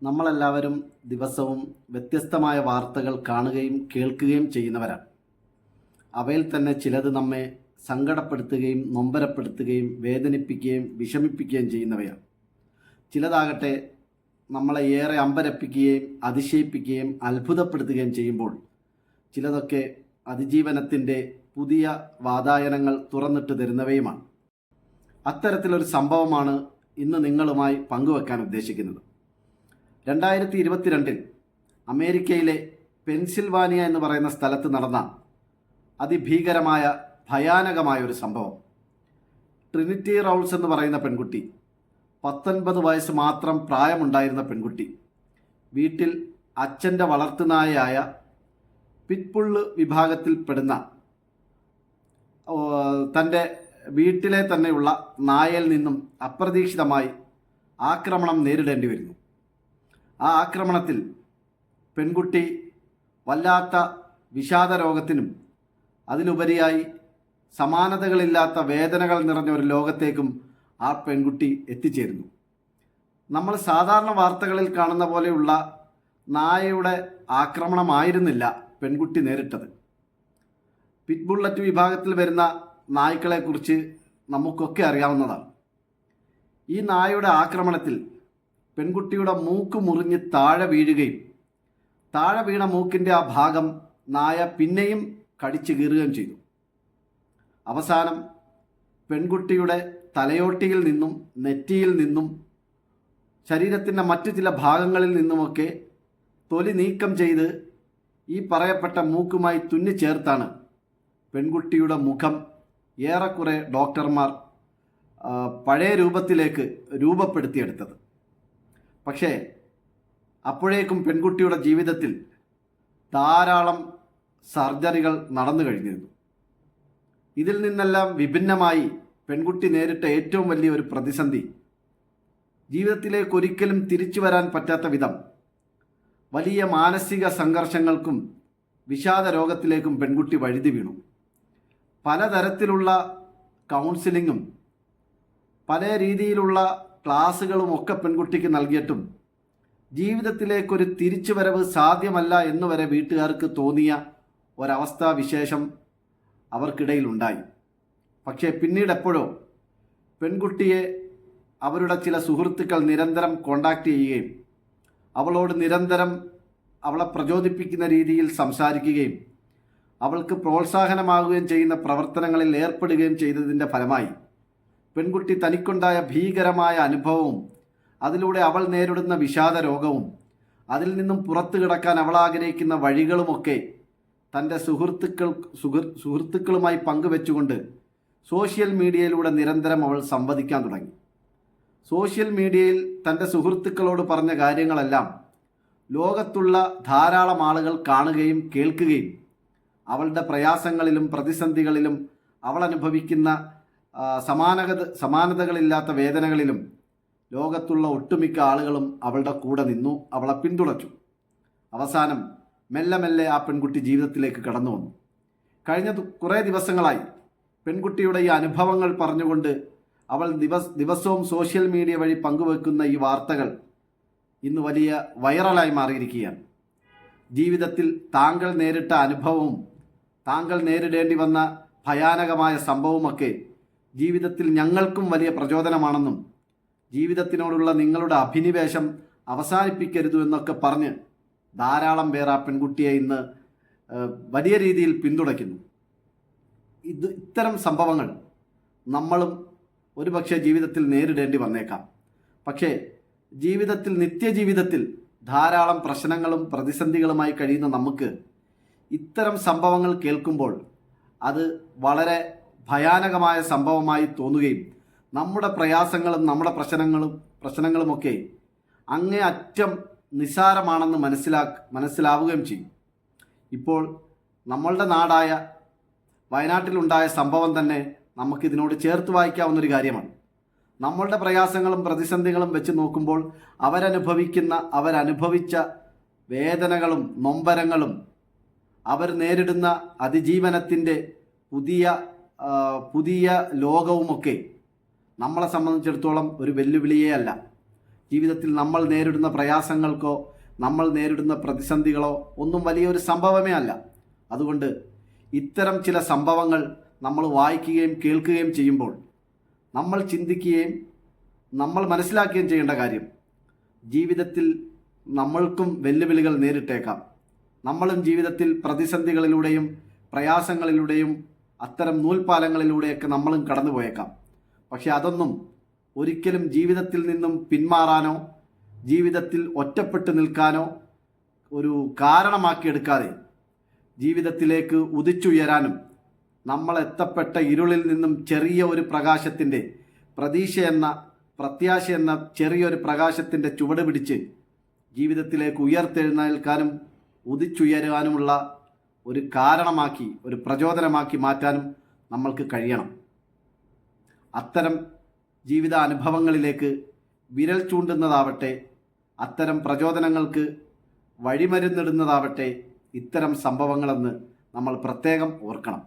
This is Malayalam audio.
നമ്മളെല്ലാവരും ദിവസവും വ്യത്യസ്തമായ വാർത്തകൾ കാണുകയും കേൾക്കുകയും ചെയ്യുന്നവരാണ്. അവയിൽ തന്നെ ചിലത് നമ്മെ സങ്കടപ്പെടുത്തുകയും നൊമ്പരപ്പെടുത്തുകയും വേദനിപ്പിക്കുകയും വിഷമിപ്പിക്കുകയും ചെയ്യുന്നവയാണ്. ചിലതാകട്ടെ നമ്മളെ ഏറെ അമ്പരപ്പിക്കുകയും അതിശയിപ്പിക്കുകയും അത്ഭുതപ്പെടുത്തുകയും ചെയ്യുമ്പോൾ ചിലതൊക്കെ അതിജീവനത്തിൻ്റെ പുതിയ വാതായനങ്ങൾ തുറന്നിട്ട് തരുന്നവയുമാണ്. അത്തരത്തിലൊരു സംഭവമാണ് ഇന്ന് നിങ്ങളുമായി പങ്കുവെക്കാൻ ഉദ്ദേശിക്കുന്നത്. 2022 അമേരിക്കയിലെ പെൻസിൽവാനിയ എന്ന് പറയുന്ന സ്ഥലത്ത് നടന്ന അതിഭീകരമായ ഭയാനകമായ ഒരു സംഭവം. ട്രിനിറ്റി റൗൾസ് എന്ന് പറയുന്ന പെൺകുട്ടി, 19 വയസ്സ് മാത്രം പ്രായമുണ്ടായിരുന്ന പെൺകുട്ടി, വീട്ടിൽ അച്ഛൻ്റെ വളർത്തുനായയായ പിറ്റ്ബുൾ വിഭാഗത്തിൽപ്പെടുന്ന തൻ്റെ വീട്ടിലെ തന്നെയുള്ള നായയിൽ നിന്നും അപ്രതീക്ഷിതമായി ആക്രമണം നേരിടേണ്ടി വരുന്നു. ആ ആക്രമണത്തിൽ പെൺകുട്ടി വല്ലാത്ത വിഷാദ രോഗത്തിനും അതിലുപരിയായി സമാനതകളില്ലാത്ത വേദനകൾ നിറഞ്ഞ ഒരു ലോകത്തേക്കും ആ പെൺകുട്ടി എത്തിച്ചേരുന്നു. നമ്മൾ സാധാരണ വാർത്തകളിൽ കാണുന്ന പോലെയുള്ള നായയുടെ ആക്രമണമായിരുന്നില്ല പെൺകുട്ടി നേരിട്ടത്. പിറ്റ്ബുള്ളറ്റ് വിഭാഗത്തിൽ വരുന്ന നായ്ക്കളെക്കുറിച്ച് നമുക്കൊക്കെ അറിയാവുന്നതാണ്. ഈ നായയുടെ ആക്രമണത്തിൽ പെൺകുട്ടിയുടെ മൂക്ക് മുറിഞ്ഞ് താഴെ വീഴുകയും താഴെ വീണ മൂക്കിൻ്റെ ആ ഭാഗം നായ പിന്നെയും കടിച്ചു കീറുകയും ചെയ്തു. അവസാനം പെൺകുട്ടിയുടെ തലയോട്ടിയിൽ നിന്നും നെറ്റിയിൽ നിന്നും ശരീരത്തിൻ്റെ മറ്റു ചില ഭാഗങ്ങളിൽ നിന്നുമൊക്കെ തൊലി നീക്കം ചെയ്ത് ഈ പറയപ്പെട്ട മൂക്കുമായി തുന്നിച്ചേർത്താണ് പെൺകുട്ടിയുടെ മുഖം ഏറെക്കുറെ ഡോക്ടർമാർ പഴയ രൂപത്തിലേക്ക് രൂപപ്പെടുത്തിയെടുത്തത്. പക്ഷേ അപ്പോഴേക്കും പെൺകുട്ടിയുടെ ജീവിതത്തിൽ ധാരാളം സർജറികൾ നടന്നു കഴിഞ്ഞിരുന്നു. ഇതിൽ നിന്നെല്ലാം വിഭിന്നമായി പെൺകുട്ടി നേരിട്ട ഏറ്റവും വലിയ ഒരു പ്രതിസന്ധി, ജീവിതത്തിലേക്ക് ഒരിക്കലും തിരിച്ചു വരാൻ പറ്റാത്ത വിധം വലിയ മാനസിക സംഘർഷങ്ങൾക്കും വിഷാദ രോഗത്തിലേക്കും പെൺകുട്ടി വഴുതി വീണു. പലതരത്തിലുള്ള കൗൺസിലിങ്ങും പല രീതിയിലുള്ള ക്ലാസ്സുകളും ഒക്കെ പെൺകുട്ടിക്ക് നൽകിയിട്ടും ജീവിതത്തിലേക്കൊരു തിരിച്ചുവരവ് സാധ്യമല്ല എന്നുവരെ വീട്ടുകാർക്ക് തോന്നിയ ഒരവസ്ഥാവിശേഷം അവർക്കിടയിലുണ്ടായി. പക്ഷേ പിന്നീട് എപ്പോഴോ പെൺകുട്ടിയെ അവരുടെ ചില സുഹൃത്തുക്കൾ നിരന്തരം കോണ്ടാക്ട് ചെയ്യുകയും അവളോട് നിരന്തരം അവളെ പ്രചോദിപ്പിക്കുന്ന രീതിയിൽ സംസാരിക്കുകയും അവൾക്ക് പ്രോത്സാഹനമാകുകയും ചെയ്യുന്ന പ്രവർത്തനങ്ങളിൽ ഏർപ്പെടുകയും ചെയ്തതിൻ്റെ ഫലമായി പെൺകുട്ടി തനിക്കുണ്ടായ ഭീകരമായ അനുഭവവും അതിലൂടെ അവൾ നേരിടുന്ന വിഷാദ രോഗവും അതിൽ നിന്നും പുറത്തു കിടക്കാൻ അവൾ ആഗ്രഹിക്കുന്ന വഴികളുമൊക്കെ തൻ്റെ സുഹൃത്തുക്കളുമായി പങ്കുവെച്ചുകൊണ്ട് സോഷ്യൽ മീഡിയയിലൂടെ നിരന്തരം അവൾ സംവദിക്കാൻ തുടങ്ങി. സോഷ്യൽ മീഡിയയിൽ തൻ്റെ സുഹൃത്തുക്കളോട് പറഞ്ഞ കാര്യങ്ങളെല്ലാം ലോകത്തുള്ള ധാരാളം ആളുകൾ കാണുകയും കേൾക്കുകയും അവളുടെ പ്രയാസങ്ങളിലും പ്രതിസന്ധികളിലും അവൾ അനുഭവിക്കുന്ന സമാനതകളില്ലാത്ത വേദനകളിലും ലോകത്തുള്ള ഒട്ടുമിക്ക ആളുകളും അവളുടെ കൂടെ നിന്നു, അവളെ പിന്തുണച്ചു. അവസാനം മെല്ലെ മെല്ലെ ആ പെൺകുട്ടി ജീവിതത്തിലേക്ക് കടന്നു വന്നു. കഴിഞ്ഞ കുറേ ദിവസങ്ങളായി പെൺകുട്ടിയുടെ ഈ അനുഭവങ്ങൾ പറഞ്ഞുകൊണ്ട് അവൾ ദിവസവും സോഷ്യൽ മീഡിയ വഴി പങ്കുവെക്കുന്ന ഈ വാർത്തകൾ ഇന്ന് വലിയ വൈറലായി മാറിയിരിക്കുകയാണ്. ജീവിതത്തിൽ താങ്കൾ നേരിട്ട അനുഭവവും താങ്കൾ നേരിടേണ്ടി വന്ന ഭയാനകമായ സംഭവമൊക്കെ ജീവിതത്തിൽ ഞങ്ങൾക്കും വലിയ പ്രചോദനമാണെന്നും ജീവിതത്തിനോടുള്ള നിങ്ങളുടെ അഭിനിവേശം അവസാനിപ്പിക്കരുത് എന്നൊക്കെ പറഞ്ഞ് ധാരാളം പേർ ആ പെൺകുട്ടിയെ ഇന്ന് വലിയ രീതിയിൽ പിന്തുണയ്ക്കുന്നു. ഇത്തരം സംഭവങ്ങൾ നമ്മളും ഒരുപക്ഷെ ജീവിതത്തിൽ നേരിടേണ്ടി വന്നേക്കാം. പക്ഷേ നിത്യജീവിതത്തിൽ ധാരാളം പ്രശ്നങ്ങളും പ്രതിസന്ധികളുമായി കഴിയുന്ന നമുക്ക് ഇത്തരം സംഭവങ്ങൾ കേൾക്കുമ്പോൾ അത് വളരെ ഭയാനകമായ സംഭവമായി തോന്നുകയും നമ്മുടെ പ്രയാസങ്ങളും നമ്മുടെ പ്രശ്നങ്ങളുമൊക്കെ അങ്ങേ അറ്റം നിസ്സാരമാണെന്ന് മനസ്സിലാവുകയും ചെയ്യും. ഇപ്പോൾ നമ്മളുടെ നാടായ വയനാട്ടിലുണ്ടായ സംഭവം തന്നെ നമുക്കിതിനോട് ചേർത്ത് വായിക്കാവുന്നൊരു കാര്യമാണ്. നമ്മളുടെ പ്രയാസങ്ങളും പ്രതിസന്ധികളും വെച്ച് നോക്കുമ്പോൾ അവരനുഭവിച്ച വേദനകളും നൊമ്പരങ്ങളും അവർ നേരിടുന്ന അതിജീവനത്തിൻ്റെ പുതിയ ലോകവുമൊക്കെ നമ്മളെ സംബന്ധിച്ചിടത്തോളം ഒരു വെല്ലുവിളിയേ അല്ല. ജീവിതത്തിൽ നമ്മൾ നേരിടുന്ന പ്രയാസങ്ങൾക്കോ നമ്മൾ നേരിടുന്ന പ്രതിസന്ധികളോ ഒന്നും വലിയൊരു സംഭവമേ അല്ല. അതുകൊണ്ട് ഇത്തരം ചില സംഭവങ്ങൾ നമ്മൾ വായിക്കുകയും കേൾക്കുകയും ചെയ്യുമ്പോൾ നമ്മൾ ചിന്തിക്കുകയും നമ്മൾ മനസ്സിലാക്കുകയും ചെയ്യേണ്ട കാര്യം, ജീവിതത്തിൽ നമ്മൾക്കും വെല്ലുവിളികൾ നേരിട്ടേക്കാം. നമ്മളും ജീവിതത്തിൽ പ്രതിസന്ധികളിലൂടെയും പ്രയാസങ്ങളിലൂടെയും അത്തരം നൂൽപ്പാലങ്ങളിലൂടെയൊക്കെ നമ്മളും കടന്നുപോയേക്കാം. പക്ഷെ അതൊന്നും ഒരിക്കലും ജീവിതത്തിൽ നിന്നും പിന്മാറാനോ ജീവിതത്തിൽ ഒറ്റപ്പെട്ടു നിൽക്കാനോ ഒരു കാരണമാക്കിയെടുക്കാതെ ജീവിതത്തിലേക്ക് ഉദിച്ചുയരാനും നമ്മൾ എത്തപ്പെട്ട ഇരുളിൽ നിന്നും ചെറിയ ഒരു പ്രകാശത്തിൻ്റെ പ്രത്യാശ എന്ന ചെറിയൊരു പ്രകാശത്തിൻ്റെ ചുവട് പിടിച്ച് ജീവിതത്തിലേക്ക് ഉയർത്തെഴുന്നേൽക്കാനും ഉദിച്ചുയരാനുമുള്ള ഒരു കാരണമാക്കി, ഒരു പ്രചോദനമാക്കി മാറ്റാനും നമ്മൾക്ക് കഴിയണം. അത്തരം ജീവിതാനുഭവങ്ങളിലേക്ക് വിരൽ ചൂണ്ടുന്നതാവട്ടെ, അത്തരം പ്രചോദനങ്ങൾക്ക് വഴിമരുന്നിടുന്നതാവട്ടെ ഇത്തരം സംഭവങ്ങളെന്ന് നമ്മൾ പ്രത്യേകം ഓർക്കണം.